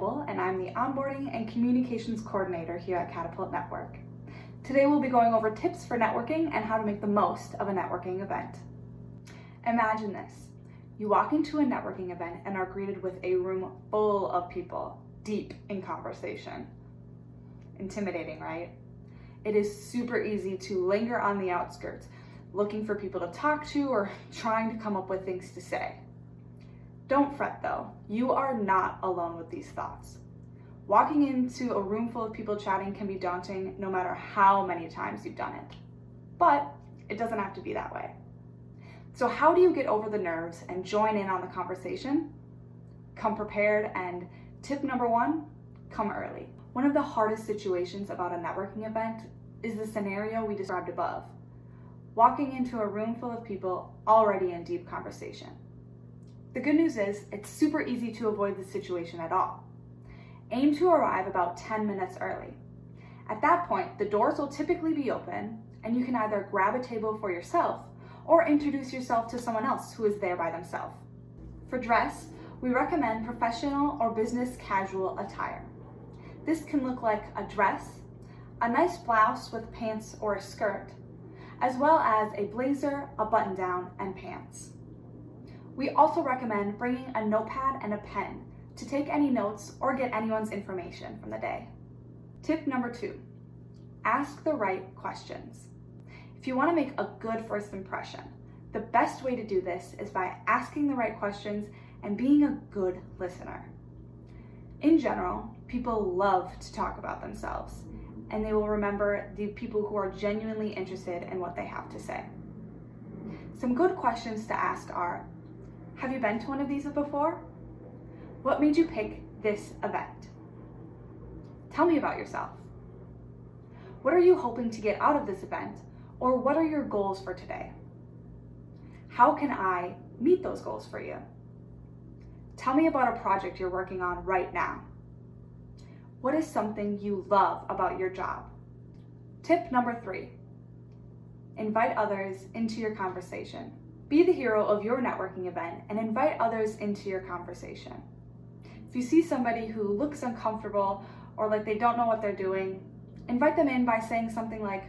Noble, and I'm the Onboarding and Communications Coordinator here at Katapult Network. Today we'll be going over tips for networking and how to make the most of a networking event. Imagine this. You walk into a networking event and are greeted with a room full of people, deep in conversation. Intimidating, right? It is super easy to linger on the outskirts, looking for people to talk to or trying to come up with things to say. Don't fret though, you are not alone with these thoughts. Walking into a room full of people chatting can be daunting no matter how many times you've done it. But it doesn't have to be that way. So how do you get over the nerves and join in on the conversation? Come prepared, and tip number 1, come early. One of the hardest situations about a networking event is the scenario we described above. Walking into a room full of people already in deep conversation. The good news is it's super easy to avoid this situation at all. Aim to arrive about 10 minutes early. At that point, the doors will typically be open and you can either grab a table for yourself or introduce yourself to someone else who is there by themselves. For dress, we recommend professional or business casual attire. This can look like a dress, a nice blouse with pants or a skirt, as well as a blazer, a button-down, and pants. We also recommend bringing a notepad and a pen to take any notes or get anyone's information from the day. Tip number 2, ask the right questions. If you want to make a good first impression, the best way to do this is by asking the right questions and being a good listener. In general, people love to talk about themselves, and they will remember the people who are genuinely interested in what they have to say. Some good questions to ask are, have you been to one of these before? What made you pick this event? Tell me about yourself. What are you hoping to get out of this event, or what are your goals for today? How can I meet those goals for you? Tell me about a project you're working on right now. What is something you love about your job? Tip number 3, invite others into your conversation. Be the hero of your networking event and invite others into your conversation. If you see somebody who looks uncomfortable or like they don't know what they're doing, invite them in by saying something like,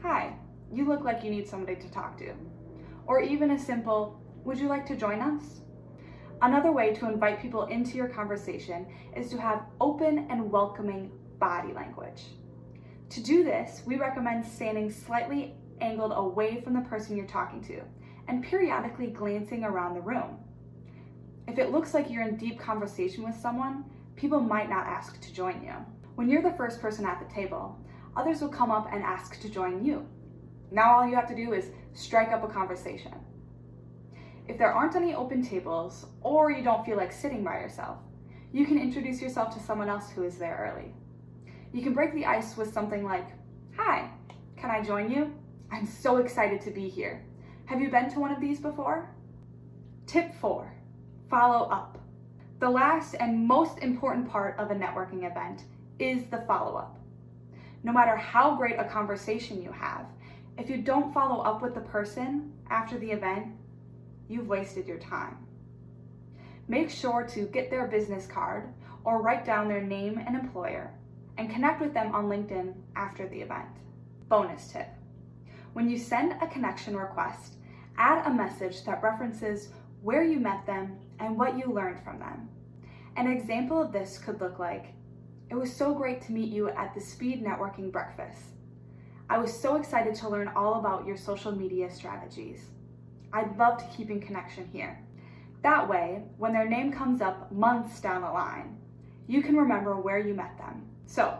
"Hi, you look like you need somebody to talk to." Or even a simple, "Would you like to join us?" Another way to invite people into your conversation is to have open and welcoming body language. To do this, we recommend standing slightly angled away from the person you're talking to and periodically glancing around the room. If it looks like you're in deep conversation with someone, people might not ask to join you. When you're the first person at the table, others will come up and ask to join you. Now all you have to do is strike up a conversation. If there aren't any open tables or you don't feel like sitting by yourself, you can introduce yourself to someone else who is there early. You can break the ice with something like, "Hi, can I join you? I'm so excited to be here. Have you been to one of these before?" Tip 4, follow up. The last and most important part of a networking event is the follow-up. No matter how great a conversation you have, if you don't follow up with the person after the event, you've wasted your time. Make sure to get their business card or write down their name and employer and connect with them on LinkedIn after the event. Bonus tip, when you send a connection request, add a message that references where you met them and what you learned from them. An example of this could look like, "It was so great to meet you at the speed networking breakfast. I was so excited to learn all about your social media strategies. I'd love to keep in connection here." That way, when their name comes up months down the line, you can remember where you met them. So,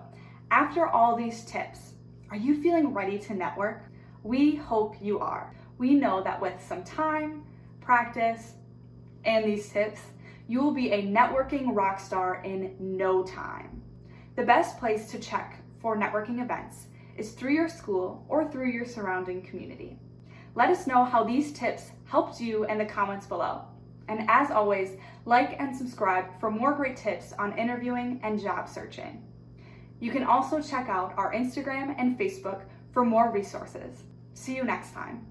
after all these tips, are you feeling ready to network? We hope you are. We know that with some time, practice, and these tips, you will be a networking rock star in no time. The best place to check for networking events is through your school or through your surrounding community. Let us know how these tips helped you in the comments below. And as always, like and subscribe for more great tips on interviewing and job searching. You can also check out our Instagram and Facebook for more resources. See you next time.